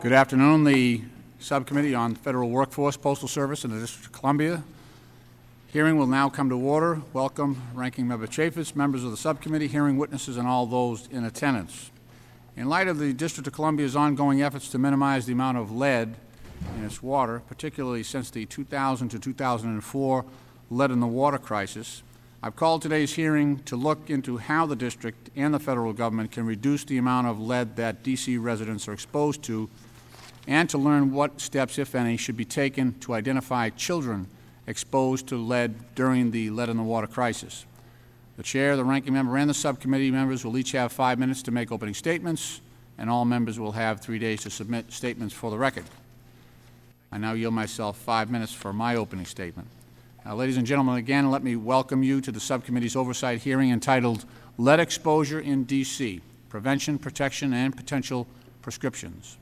Good afternoon. The Subcommittee on Federal Workforce, Postal Service in the District of Columbia. Hearing will now come to order. Welcome, Ranking Member Chaffetz, members of the Subcommittee, hearing witnesses, and all those in attendance. In light of the District of Columbia's ongoing efforts to minimize the amount of lead in its water, particularly since the 2000 to 2004 lead in the water crisis, I've called today's hearing to look into how the district and the federal government can reduce the amount of lead that D.C. residents are exposed to, and to learn what steps, if any, should be taken to identify children exposed to lead during the lead in the water crisis. The Chair, the Ranking Member, and the Subcommittee members will each have 5 minutes to make opening statements, and all members will have 3 days to submit statements for the record. I now yield myself 5 minutes for my opening statement. Ladies and gentlemen, again, let me welcome you to the Subcommittee's oversight hearing entitled Lead Exposure in D.C., Prevention, Protection, and Potential Prescriptions.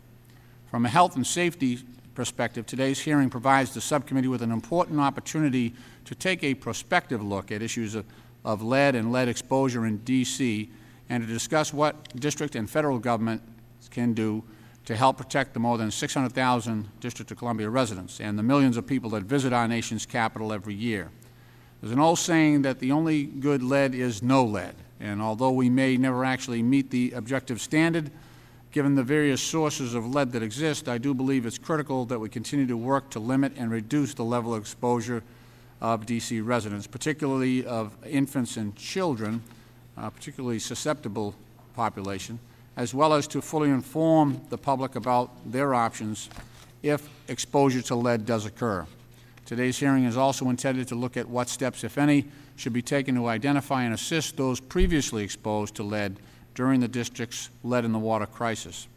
From a health and safety perspective, today's hearing provides the Subcommittee with an important opportunity to take a prospective look at issues of lead and lead exposure in D.C. and to discuss what district and federal government can do to help protect the more than 600,000 District of Columbia residents and the millions of people that visit our nation's capital every year. There's an old saying that the only good lead is no lead, and although we may never actually meet the objective standard, given the various sources of lead that exist, I do believe it's critical that we continue to work to limit and reduce the level of exposure of D.C. residents, particularly of infants and children, particularly susceptible population, as well as to fully inform the public about their options if exposure to lead does occur. Today's hearing is also intended to look at what steps, if any, should be taken to identify and assist those previously exposed to lead during the district's lead in the water crisis.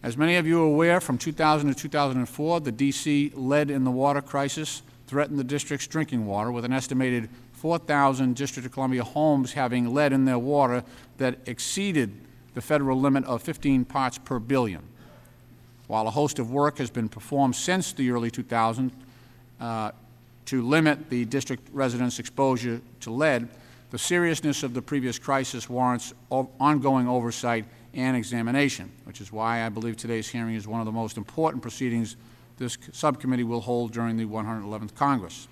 As many of you are aware, from 2000 to 2004, the D.C. lead in the water crisis threatened the district's drinking water, with an estimated 4,000 District of Columbia homes having lead in their water that exceeded the federal limit of 15 parts per billion. While a host of work has been performed since the early 2000s to limit the district residents' exposure to lead, the seriousness of the previous crisis warrants ongoing oversight and examination, which is why I believe today's hearing is one of the most important proceedings this subcommittee will hold during the 111th Congress.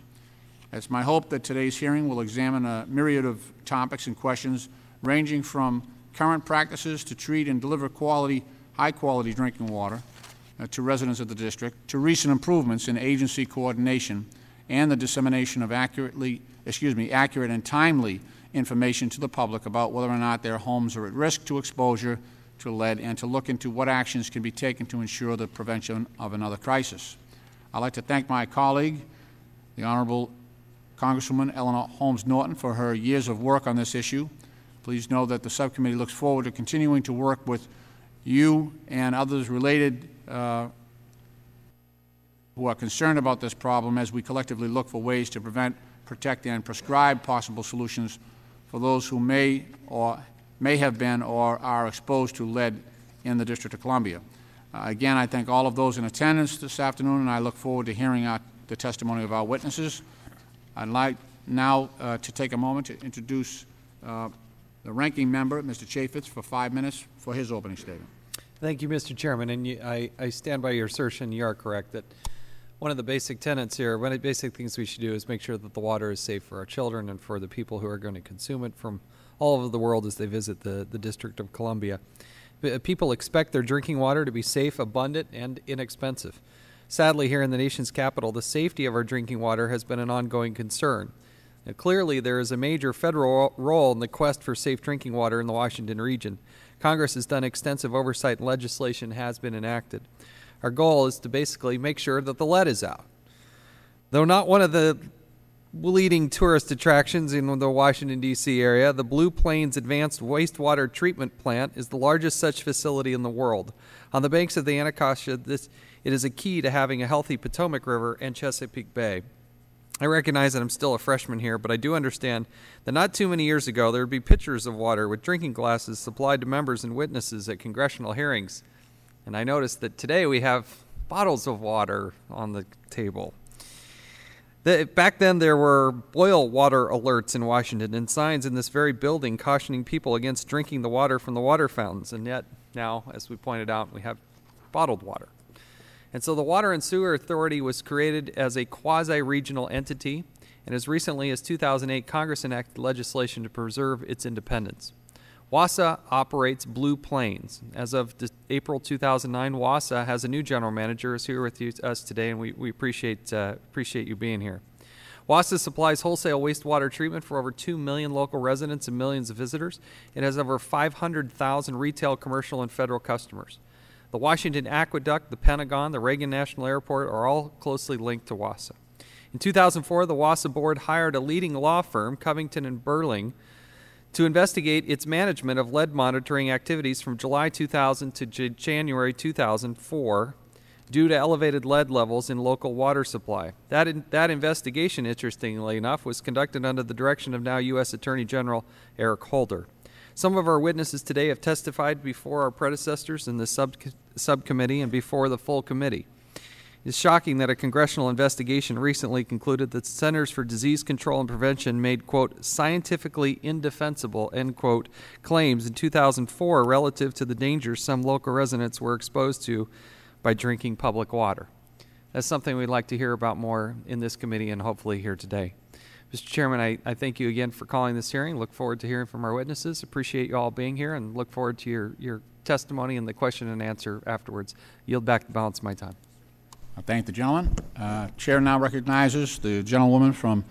It's my hope that today's hearing will examine a myriad of topics and questions ranging from current practices to treat and deliver high-quality drinking water to residents of the district, to recent improvements in agency coordination and the dissemination of accurate and timely information to the public about whether or not their homes are at risk to exposure to lead, and to look into what actions can be taken to ensure the prevention of another crisis. I'd like to thank my colleague, the Honorable Congresswoman Eleanor Holmes Norton, for her years of work on this issue. Please know that the subcommittee looks forward to continuing to work with you and others related who are concerned about this problem as we collectively look for ways to prevent, protect, and prescribe possible solutions for those who may have been or are exposed to lead in the District of Columbia. Again, I thank all of those in attendance this afternoon, and I look forward to hearing the testimony of our witnesses. I'd like now to take a moment to introduce the Ranking Member, Mr. Chaffetz, for 5 minutes for his opening statement. Thank you, Mr. Chairman. And I stand by your assertion. You are correct that one of the basic tenets here, one of the basic things we should do is make sure that the water is safe for our children and for the people who are going to consume it from all over the world as they visit the District of Columbia. People expect their drinking water to be safe, abundant, and inexpensive. Sadly, here in the nation's capital, the safety of our drinking water has been an ongoing concern. Now, clearly, there is a major federal role in the quest for safe drinking water in the Washington region. Congress has done extensive oversight and legislation has been enacted. Our goal is to basically make sure that the lead is out. Though not one of the leading tourist attractions in the Washington, D.C. area, the Blue Plains Advanced Wastewater Treatment Plant is the largest such facility in the world. On the banks of the Anacostia, it is a key to having a healthy Potomac River and Chesapeake Bay. I recognize that I'm still a freshman here, but I do understand that not too many years ago there would be pitchers of water with drinking glasses supplied to members and witnesses at congressional hearings. And I noticed that today we have bottles of water on the table. Back then there were boil water alerts in Washington and signs in this very building cautioning people against drinking the water from the water fountains. And yet now, as we pointed out, we have bottled water. And so the Water and Sewer Authority was created as a quasi-regional entity, and as recently as 2008, Congress enacted legislation to preserve its independence. WASA operates Blue Plains. As of April 2009, WASA has a new general manager who's here with us today, and we appreciate you being here. WASA supplies wholesale wastewater treatment for over 2 million local residents and millions of visitors. It has over 500,000 retail, commercial, and federal customers. The Washington Aqueduct, the Pentagon, the Reagan National Airport are all closely linked to WASA. In 2004, the WASA board hired a leading law firm, Covington & Burling, to investigate its management of lead monitoring activities from July 2000 to January 2004 due to elevated lead levels in local water supply. That investigation, interestingly enough, was conducted under the direction of now U.S. Attorney General Eric Holder. Some of our witnesses today have testified before our predecessors in the subcommittee and before the full committee. It's shocking that a congressional investigation recently concluded that Centers for Disease Control and Prevention made, quote, scientifically indefensible, end quote, claims in 2004 relative to the dangers some local residents were exposed to by drinking public water. That's something we'd like to hear about more in this committee and hopefully here today. Mr. Chairman, I thank you again for calling this hearing. Look forward to hearing from our witnesses. Appreciate you all being here and look forward to your testimony and the question and answer afterwards. Yield back the balance of my time. I thank the gentleman. Chair now recognizes the gentlewoman from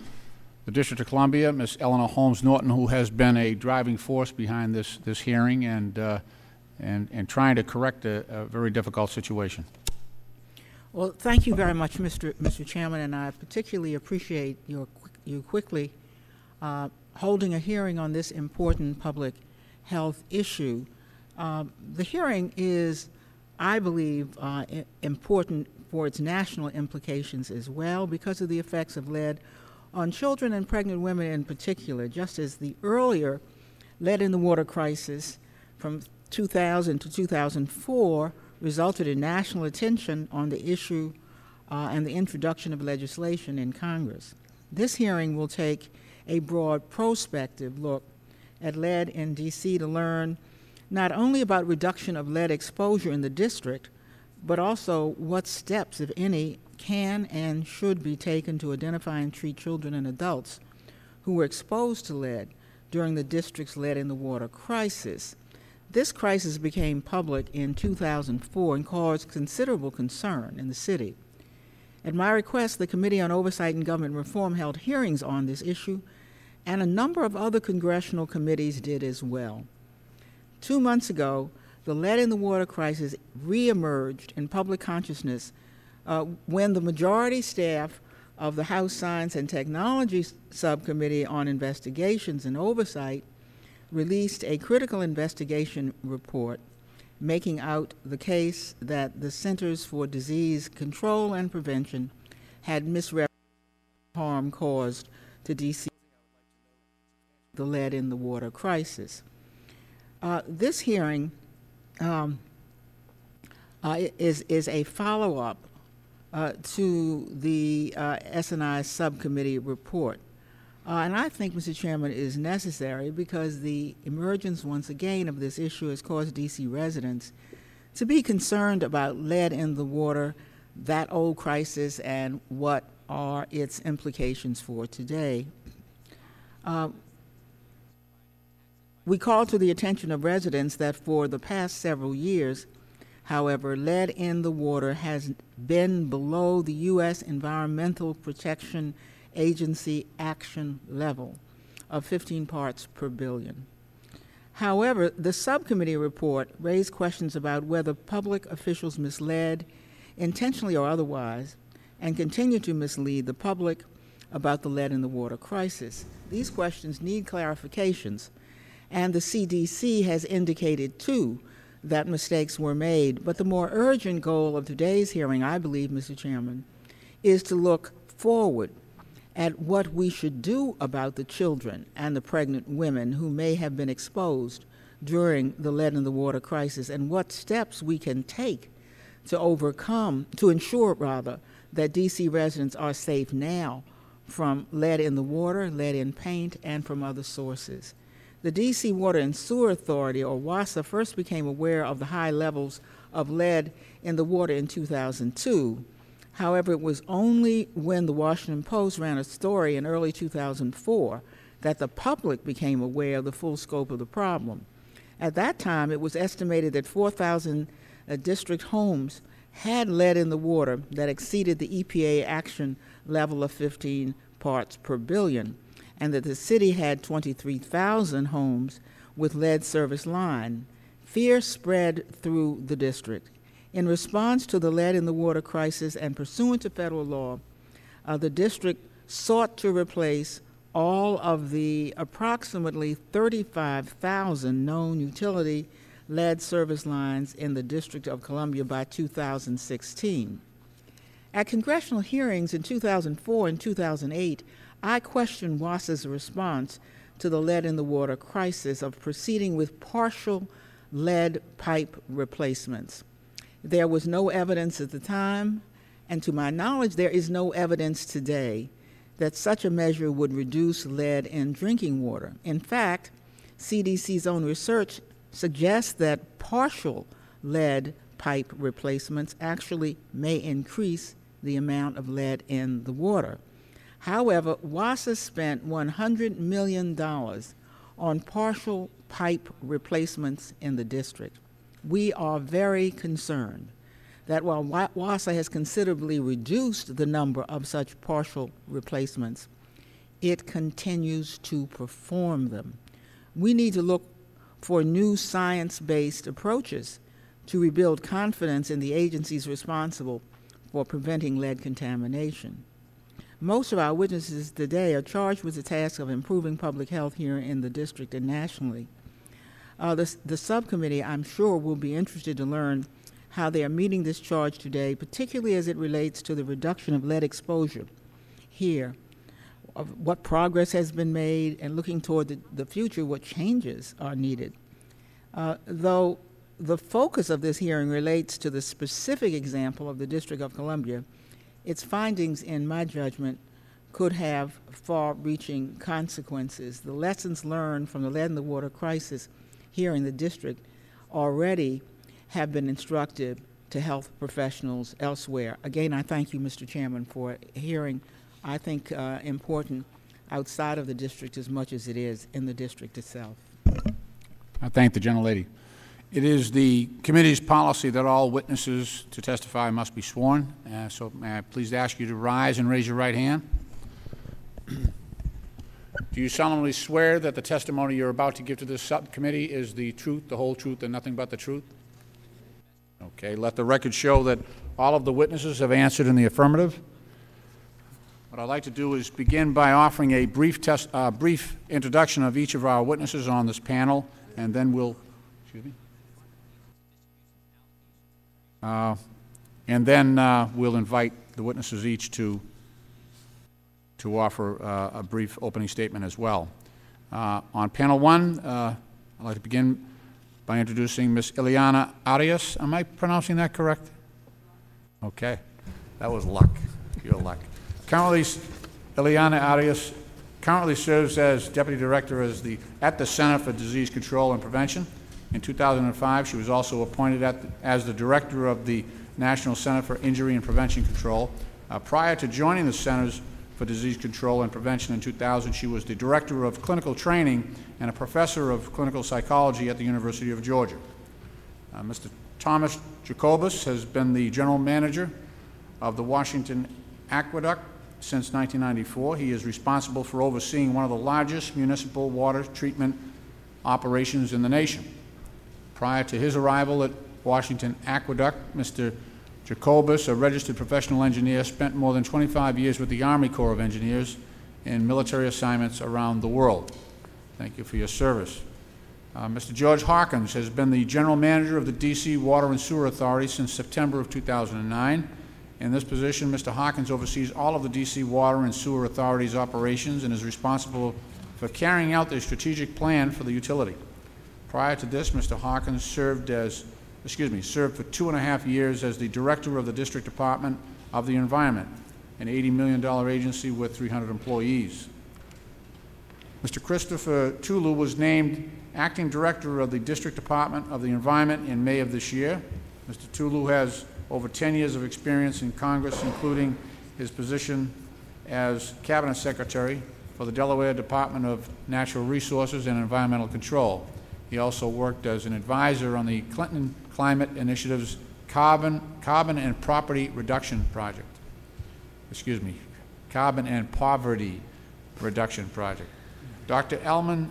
the District of Columbia, Ms. Eleanor Holmes Norton, who has been a driving force behind this hearing and trying to correct a very difficult situation. Well, thank you very much, Mr. Chairman, and I particularly appreciate you quickly holding a hearing on this important public health issue. The hearing is, I believe, important for its national implications as well because of the effects of lead on children and pregnant women in particular, just as the earlier lead in the water crisis from 2000 to 2004 resulted in national attention on the issue and the introduction of legislation in Congress. This hearing will take a broad prospective look at lead in D.C. to learn not only about reduction of lead exposure in the district, but also what steps, if any, can and should be taken to identify and treat children and adults who were exposed to lead during the district's lead in the water crisis. This crisis became public in 2004 and caused considerable concern in the city. At my request, the Committee on Oversight and Government Reform held hearings on this issue, and a number of other congressional committees did as well. 2 months ago, the lead in the water crisis reemerged in public consciousness when the majority staff of the House Science and Technology Subcommittee on Investigations and Oversight released a critical investigation report making out the case that the Centers for Disease Control and Prevention had misrepresented harm caused to D.C. the lead in the water crisis. This hearing is a follow-up to the S&I subcommittee report. And I think, Mr. Chairman, it is necessary because the emergence, once again, of this issue has caused D.C. residents to be concerned about lead in the water, that old crisis, and what are its implications for today. We call to the attention of residents that for the past several years, however, lead in the water has been below the U.S. Environmental Protection Agency action level of 15 parts per billion. However, the subcommittee report raised questions about whether public officials misled, intentionally or otherwise, and continue to mislead the public about the lead in the water crisis. These questions need clarifications, and the CDC has indicated, too, that mistakes were made. But the more urgent goal of today's hearing, I believe, Mr. Chairman, is to look forward at what we should do about the children and the pregnant women who may have been exposed during the lead in the water crisis, and what steps we can take to ensure that D.C. residents are safe now from lead in the water, lead in paint, and from other sources. The D.C. Water and Sewer Authority, or WASA, first became aware of the high levels of lead in the water in 2002. However, it was only when the Washington Post ran a story in early 2004 that the public became aware of the full scope of the problem. At that time, it was estimated that 4,000 district homes had lead in the water that exceeded the EPA action level of 15 parts per billion, and that the city had 23,000 homes with lead service line. Fear spread through the district. In response to the lead in the water crisis and pursuant to federal law, the district sought to replace all of the approximately 35,000 known utility lead service lines in the District of Columbia by 2016. At congressional hearings in 2004 and 2008, I questioned WASA's response to the lead in the water crisis of proceeding with partial lead pipe replacements. There was no evidence at the time, and to my knowledge, there is no evidence today that such a measure would reduce lead in drinking water. In fact, CDC's own research suggests that partial lead pipe replacements actually may increase the amount of lead in the water. However, WASA spent $100 million on partial pipe replacements in the district. We are very concerned that while WASA has considerably reduced the number of such partial replacements, it continues to perform them. We need to look for new science-based approaches to rebuild confidence in the agencies responsible for preventing lead contamination. Most of our witnesses today are charged with the task of improving public health here in the district and nationally. The subcommittee, I'm sure, will be interested to learn how they are meeting this charge today, particularly as it relates to the reduction of lead exposure here, of what progress has been made, and looking toward the future, what changes are needed. Though the focus of this hearing relates to the specific example of the District of Columbia, its findings, in my judgment, could have far-reaching consequences. The lessons learned from the lead in the water crisis here in the district already have been instructive to health professionals elsewhere. Again, I thank you, Mr. Chairman, for a hearing, I think, important outside of the district as much as it is in the district itself. I thank the gentlelady. It is the committee's policy that all witnesses to testify must be sworn. So may I please ask you to rise and raise your right hand? Do you solemnly swear that the testimony you're about to give to this subcommittee is the truth, the whole truth, and nothing but the truth? Okay, let the record show that all of the witnesses have answered in the affirmative. What I'd like to do is begin by offering a brief introduction of each of our witnesses on this panel, and then we'll, we'll invite the witnesses each to offer a brief opening statement as well. On panel one, I'd like to begin by introducing Ms. Ilana Arias. Am I pronouncing that correct? Okay, that was luck, pure luck. Currently, Ilana Arias currently serves as Deputy Director at the Center for Disease Control and Prevention. In 2005, she was also appointed as the Director of the National Center for Injury and Prevention Control. Prior to joining the Centers for Disease Control and Prevention in 2000, she was the Director of Clinical Training and a Professor of Clinical Psychology at the University of Georgia. Mr. Thomas Jacobus has been the General Manager of the Washington Aqueduct since 1994. He is responsible for overseeing one of the largest municipal water treatment operations in the nation. Prior to his arrival at Washington Aqueduct, Mr. Jacobus, a registered professional engineer, spent more than 25 years with the Army Corps of Engineers in military assignments around the world. Thank you for your service. Mr. George Hawkins has been the General Manager of the D.C. Water and Sewer Authority since September of 2009. In this position, Mr. Hawkins oversees all of the D.C. Water and Sewer Authority's operations and is responsible for carrying out their strategic plan for the utility. Prior to this, Mr. Hawkins served for 2.5 years as the Director of the District Department of the Environment, an $80 million agency with 300 employees. Mr. Christopher Tulu was named Acting Director of the District Department of the Environment in May of this year. Mr. Tulu has over 10 years of experience in Congress, including his position as Cabinet Secretary for the Delaware Department of Natural Resources and Environmental Control. He also worked as an advisor on the Clinton Climate Initiative's Carbon and Property Reduction Project. Excuse me, Carbon and Poverty Reduction Project. Dr. Ellen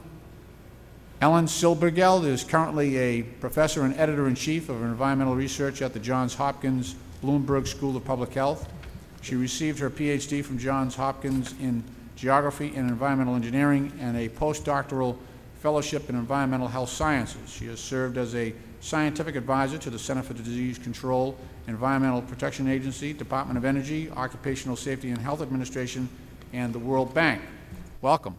Silbergeld is currently a professor and editor-in-chief of environmental research at the Johns Hopkins Bloomberg School of Public Health. She received her PhD from Johns Hopkins in Geography and Environmental Engineering and a postdoctoral fellowship in environmental health sciences. She has served as a scientific advisor to the Center for Disease Control, Environmental Protection Agency, Department of Energy, Occupational Safety and Health Administration, and the World Bank. Welcome.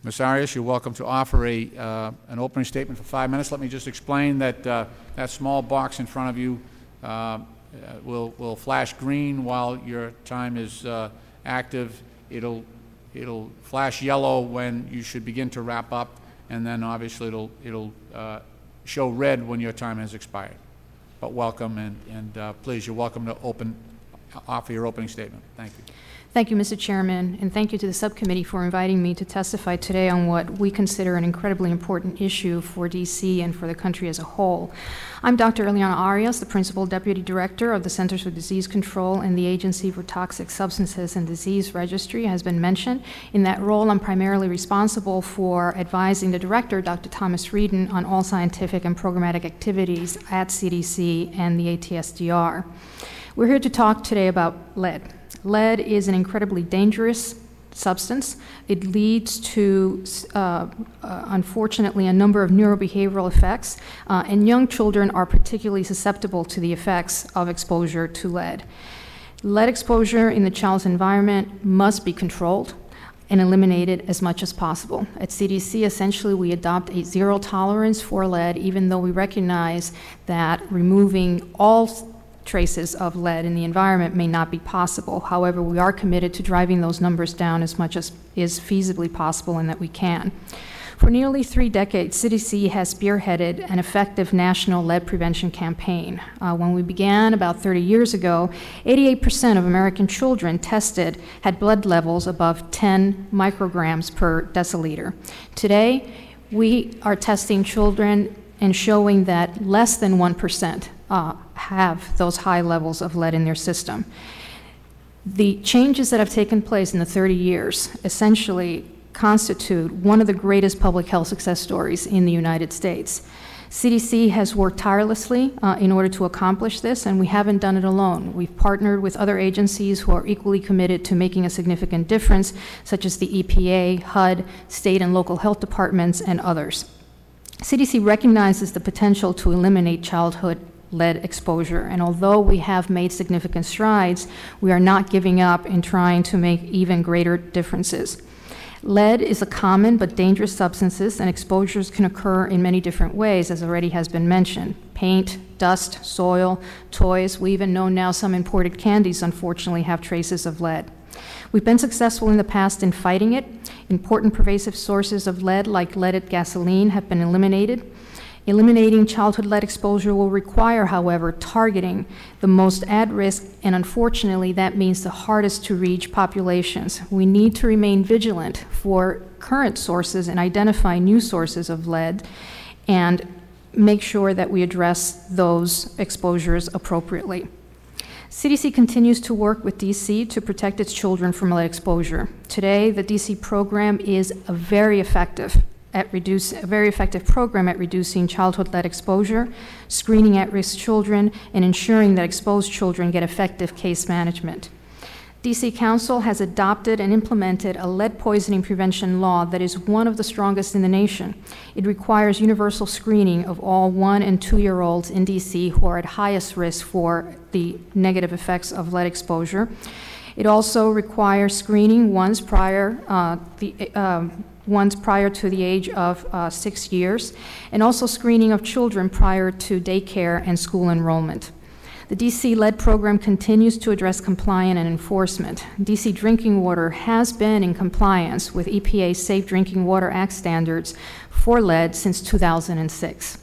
Ms. Arias, you're welcome to offer an opening statement for 5 minutes. Let me just explain that that small box in front of you will flash green while your time is active. It'll flash yellow when you should begin to wrap up, and then obviously it'll show red when your time has expired. But welcome, and please, you're welcome to offer your opening statement. Thank you. Thank you, Mr. Chairman, and thank you to the subcommittee for inviting me to testify today on what we consider an incredibly important issue for D.C. and for the country as a whole. I'm Dr. Ilana Arias, the Principal Deputy Director of the Centers for Disease Control and the Agency for Toxic Substances and Disease Registry, has been mentioned. In that role, I'm primarily responsible for advising the Director, Dr. Thomas Reeden, on all scientific and programmatic activities at CDC and the ATSDR. We're here to talk today about lead. Lead is an incredibly dangerous substance. It leads to, unfortunately, a number of neurobehavioral effects, and young children are particularly susceptible to the effects of exposure to lead. Lead exposure in the child's environment must be controlled and eliminated as much as possible. At CDC, essentially, we adopt a zero tolerance for lead, even though we recognize that removing all traces of lead in the environment may not be possible. However, we are committed to driving those numbers down as much as is feasibly possible and that we can. For nearly 3 decades, CDC has spearheaded an effective national lead prevention campaign. When we began about 30 years ago, 88% of American children tested had blood levels above 10 micrograms per deciliter. Today, we are testing children and showing that less than 1% have those high levels of lead in their system. The changes that have taken place in the 30 years essentially constitute one of the greatest public health success stories in the United States. CDC has worked tirelessly in order to accomplish this, and we haven't done it alone. We've partnered with other agencies who are equally committed to making a significant difference, such as the EPA, HUD, state and local health departments, and others. CDC recognizes the potential to eliminate childhood lead exposure, and although we have made significant strides, we are not giving up in trying to make even greater differences. Lead is a common but dangerous substance, and exposures can occur in many different ways, as already has been mentioned. Paint, dust, soil, toys. We even know now some imported candies, unfortunately, have traces of lead. We've been successful in the past in fighting it. Important pervasive sources of lead, like leaded gasoline, have been eliminated. Eliminating childhood lead exposure will require, however, targeting the most at risk, and unfortunately, that means the hardest to reach populations. We need to remain vigilant for current sources and identify new sources of lead and make sure that we address those exposures appropriately. CDC continues to work with DC to protect its children from lead exposure. Today, the DC program is a very effective program at reducing childhood lead exposure, screening at-risk children, and ensuring that exposed children get effective case management. DC Council has adopted and implemented a lead poisoning prevention law that is one of the strongest in the nation. It requires universal screening of all 1- and 2-year-olds in DC who are at highest risk for the negative effects of lead exposure. It also requires screening once prior to the age of 6 years, and also screening of children prior to daycare and school enrollment. The DC lead program continues to address compliance and enforcement. DC drinking water has been in compliance with EPA's Safe Drinking Water Act standards for lead since 2006.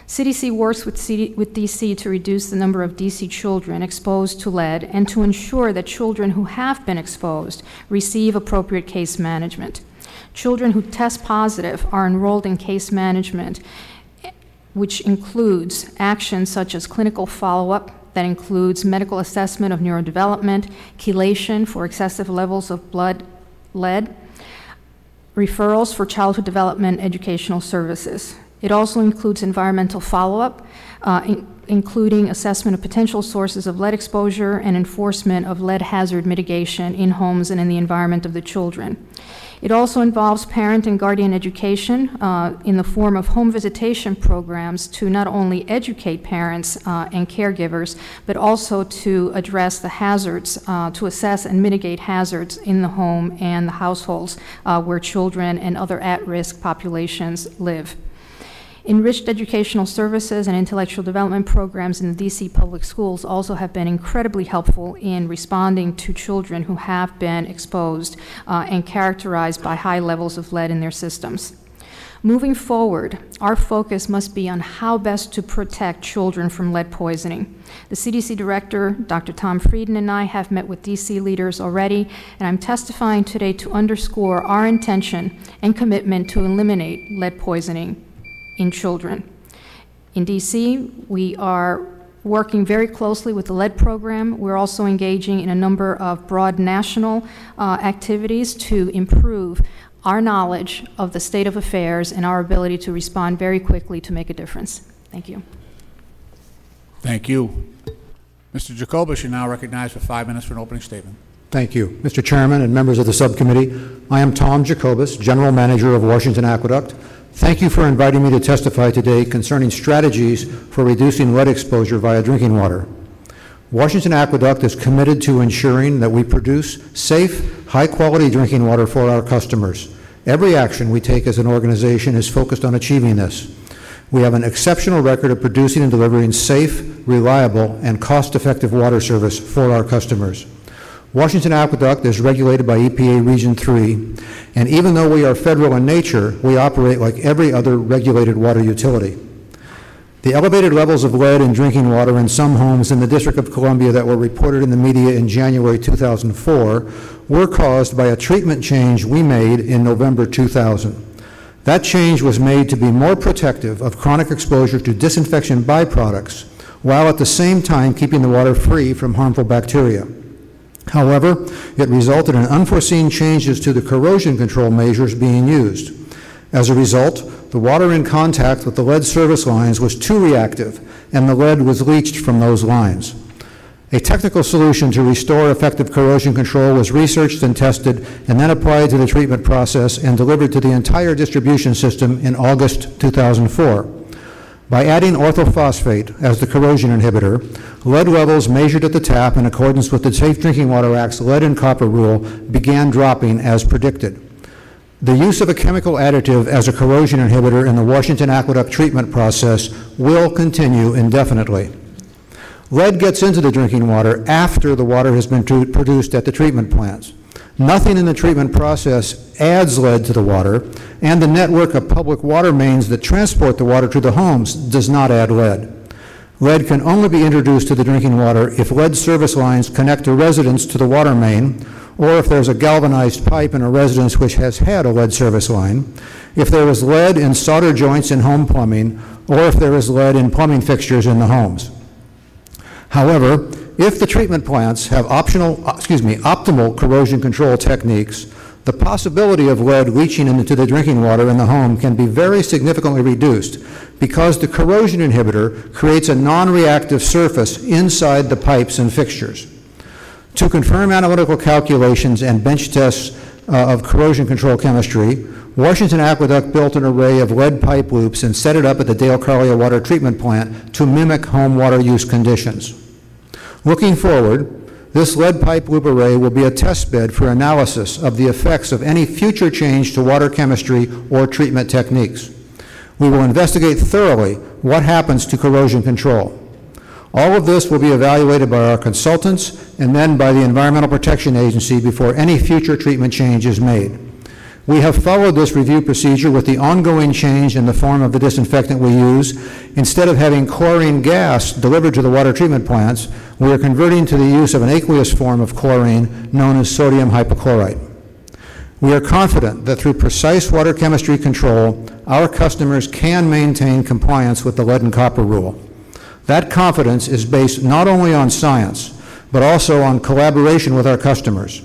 CDC works with DC to reduce the number of DC children exposed to lead and to ensure that children who have been exposed receive appropriate case management. Children who test positive are enrolled in case management, which includes actions such as clinical follow-up, that includes medical assessment of neurodevelopment, chelation for excessive levels of blood lead, referrals for childhood development educational services. It also includes environmental follow-up, including assessment of potential sources of lead exposure and enforcement of lead hazard mitigation in homes and in the environment of the children. It also involves parent and guardian education in the form of home visitation programs to not only educate parents and caregivers, but also to address the hazards, to assess and mitigate hazards in the home and the households where children and other at-risk populations live. Enriched educational services and intellectual development programs in the DC public schools also have been incredibly helpful in responding to children who have been exposed and characterized by high levels of lead in their systems. Moving forward, our focus must be on how best to protect children from lead poisoning. The CDC Director, Dr. Tom Frieden, and I have met with DC leaders already, and I'm testifying today to underscore our intention and commitment to eliminate lead poisoning in children. In DC, we are working very closely with the lead program. We're also engaging in a number of broad national activities to improve our knowledge of the state of affairs and our ability to respond very quickly to make a difference. Thank you. Thank you. Mr. Jacobus, you're now recognized for 5 minutes for an opening statement. Thank you. Mr. Chairman and members of the subcommittee, I am Tom Jacobus, General Manager of Washington Aqueduct. Thank you for inviting me to testify today concerning strategies for reducing lead exposure via drinking water. Washington Aqueduct is committed to ensuring that we produce safe, high-quality drinking water for our customers. Every action we take as an organization is focused on achieving this. We have an exceptional record of producing and delivering safe, reliable, and cost-effective water service for our customers. Washington Aqueduct is regulated by EPA Region 3, and even though we are federal in nature, we operate like every other regulated water utility. The elevated levels of lead in drinking water in some homes in the District of Columbia that were reported in the media in January 2004 were caused by a treatment change we made in November 2000. That change was made to be more protective of chronic exposure to disinfection byproducts, while at the same time keeping the water free from harmful bacteria. However, it resulted in unforeseen changes to the corrosion control measures being used. As a result, the water in contact with the lead service lines was too reactive, and the lead was leached from those lines. A technical solution to restore effective corrosion control was researched and tested, and then applied to the treatment process and delivered to the entire distribution system in August 2004. By adding orthophosphate as the corrosion inhibitor, lead levels measured at the tap in accordance with the Safe Drinking Water Act's lead and copper rule began dropping as predicted. The use of a chemical additive as a corrosion inhibitor in the Washington Aqueduct treatment process will continue indefinitely. Lead gets into the drinking water after the water has been produced at the treatment plants. Nothing in the treatment process adds lead to the water, and the network of public water mains that transport the water to the homes does not add lead. Lead can only be introduced to the drinking water if lead service lines connect a residence to the water main, or if there's a galvanized pipe in a residence which has had a lead service line, if there is lead in solder joints in home plumbing, or if there is lead in plumbing fixtures in the homes. However, if the treatment plants have optimal corrosion control techniques, the possibility of lead leaching into the drinking water in the home can be very significantly reduced because the corrosion inhibitor creates a non-reactive surface inside the pipes and fixtures. To confirm analytical calculations and bench tests of corrosion control chemistry, Washington Aqueduct built an array of lead pipe loops and set it up at the Dale Carlia Water Treatment Plant to mimic home water use conditions. Looking forward, this lead pipe loop array will be a test bed for analysis of the effects of any future change to water chemistry or treatment techniques. We will investigate thoroughly what happens to corrosion control. All of this will be evaluated by our consultants and then by the Environmental Protection Agency before any future treatment change is made. We have followed this review procedure with the ongoing change in the form of the disinfectant we use. Instead of having chlorine gas delivered to the water treatment plants, we are converting to the use of an aqueous form of chlorine known as sodium hypochlorite. We are confident that through precise water chemistry control, our customers can maintain compliance with the lead and copper rule. That confidence is based not only on science, but also on collaboration with our customers.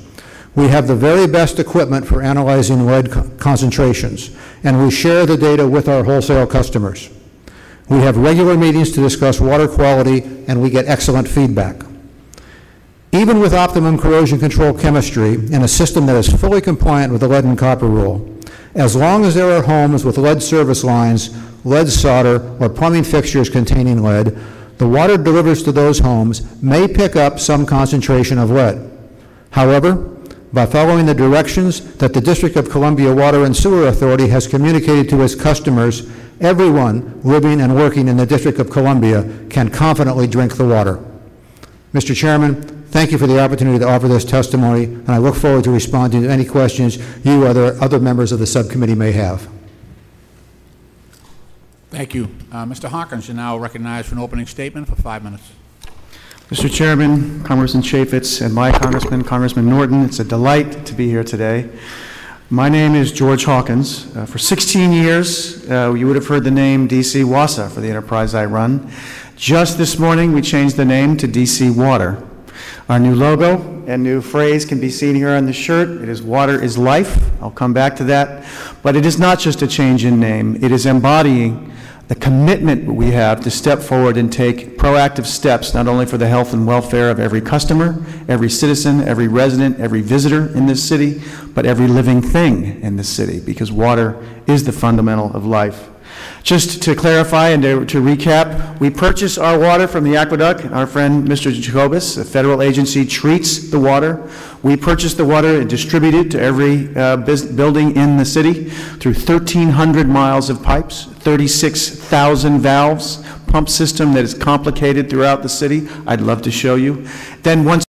We have the very best equipment for analyzing lead concentrations, and we share the data with our wholesale customers. We have regular meetings to discuss water quality, and we get excellent feedback. Even with optimum corrosion control chemistry in a system that is fully compliant with the lead and copper rule, as long as there are homes with lead service lines, lead solder, or plumbing fixtures containing lead, the water delivered to those homes may pick up some concentration of lead. However, by following the directions that the District of Columbia Water and Sewer Authority has communicated to its customers, everyone living and working in the District of Columbia can confidently drink the water. Mr. Chairman, thank you for the opportunity to offer this testimony, and I look forward to responding to any questions you or other members of the subcommittee may have. Thank you. Mr. Hawkins, you're now recognized for an opening statement for 5 minutes. Mr. Chairman, Congressman Chaffetz, and my Congressman, Congressman Norton, it's a delight to be here today. My name is George Hawkins. For 16 years, you would have heard the name DC WASA for the enterprise I run. Just this morning, we changed the name to DC Water. Our new logo and new phrase can be seen here on the shirt. It is "Water is Life." I'll come back to that. But it is not just a change in name. It is embodying the commitment we have to step forward and take proactive steps, not only for the health and welfare of every customer, every citizen, every resident, every visitor in this city, but every living thing in this city, because water is the fundamental of life. Just to clarify and to recap, we purchase our water from the aqueduct. Our friend Mr. Jacobus, a federal agency, treats the water. We purchase the water and distribute it to every building in the city through 1,300 miles of pipes, 36,000 valves, pump system that is complicated throughout the city. I'd love to show you. Then once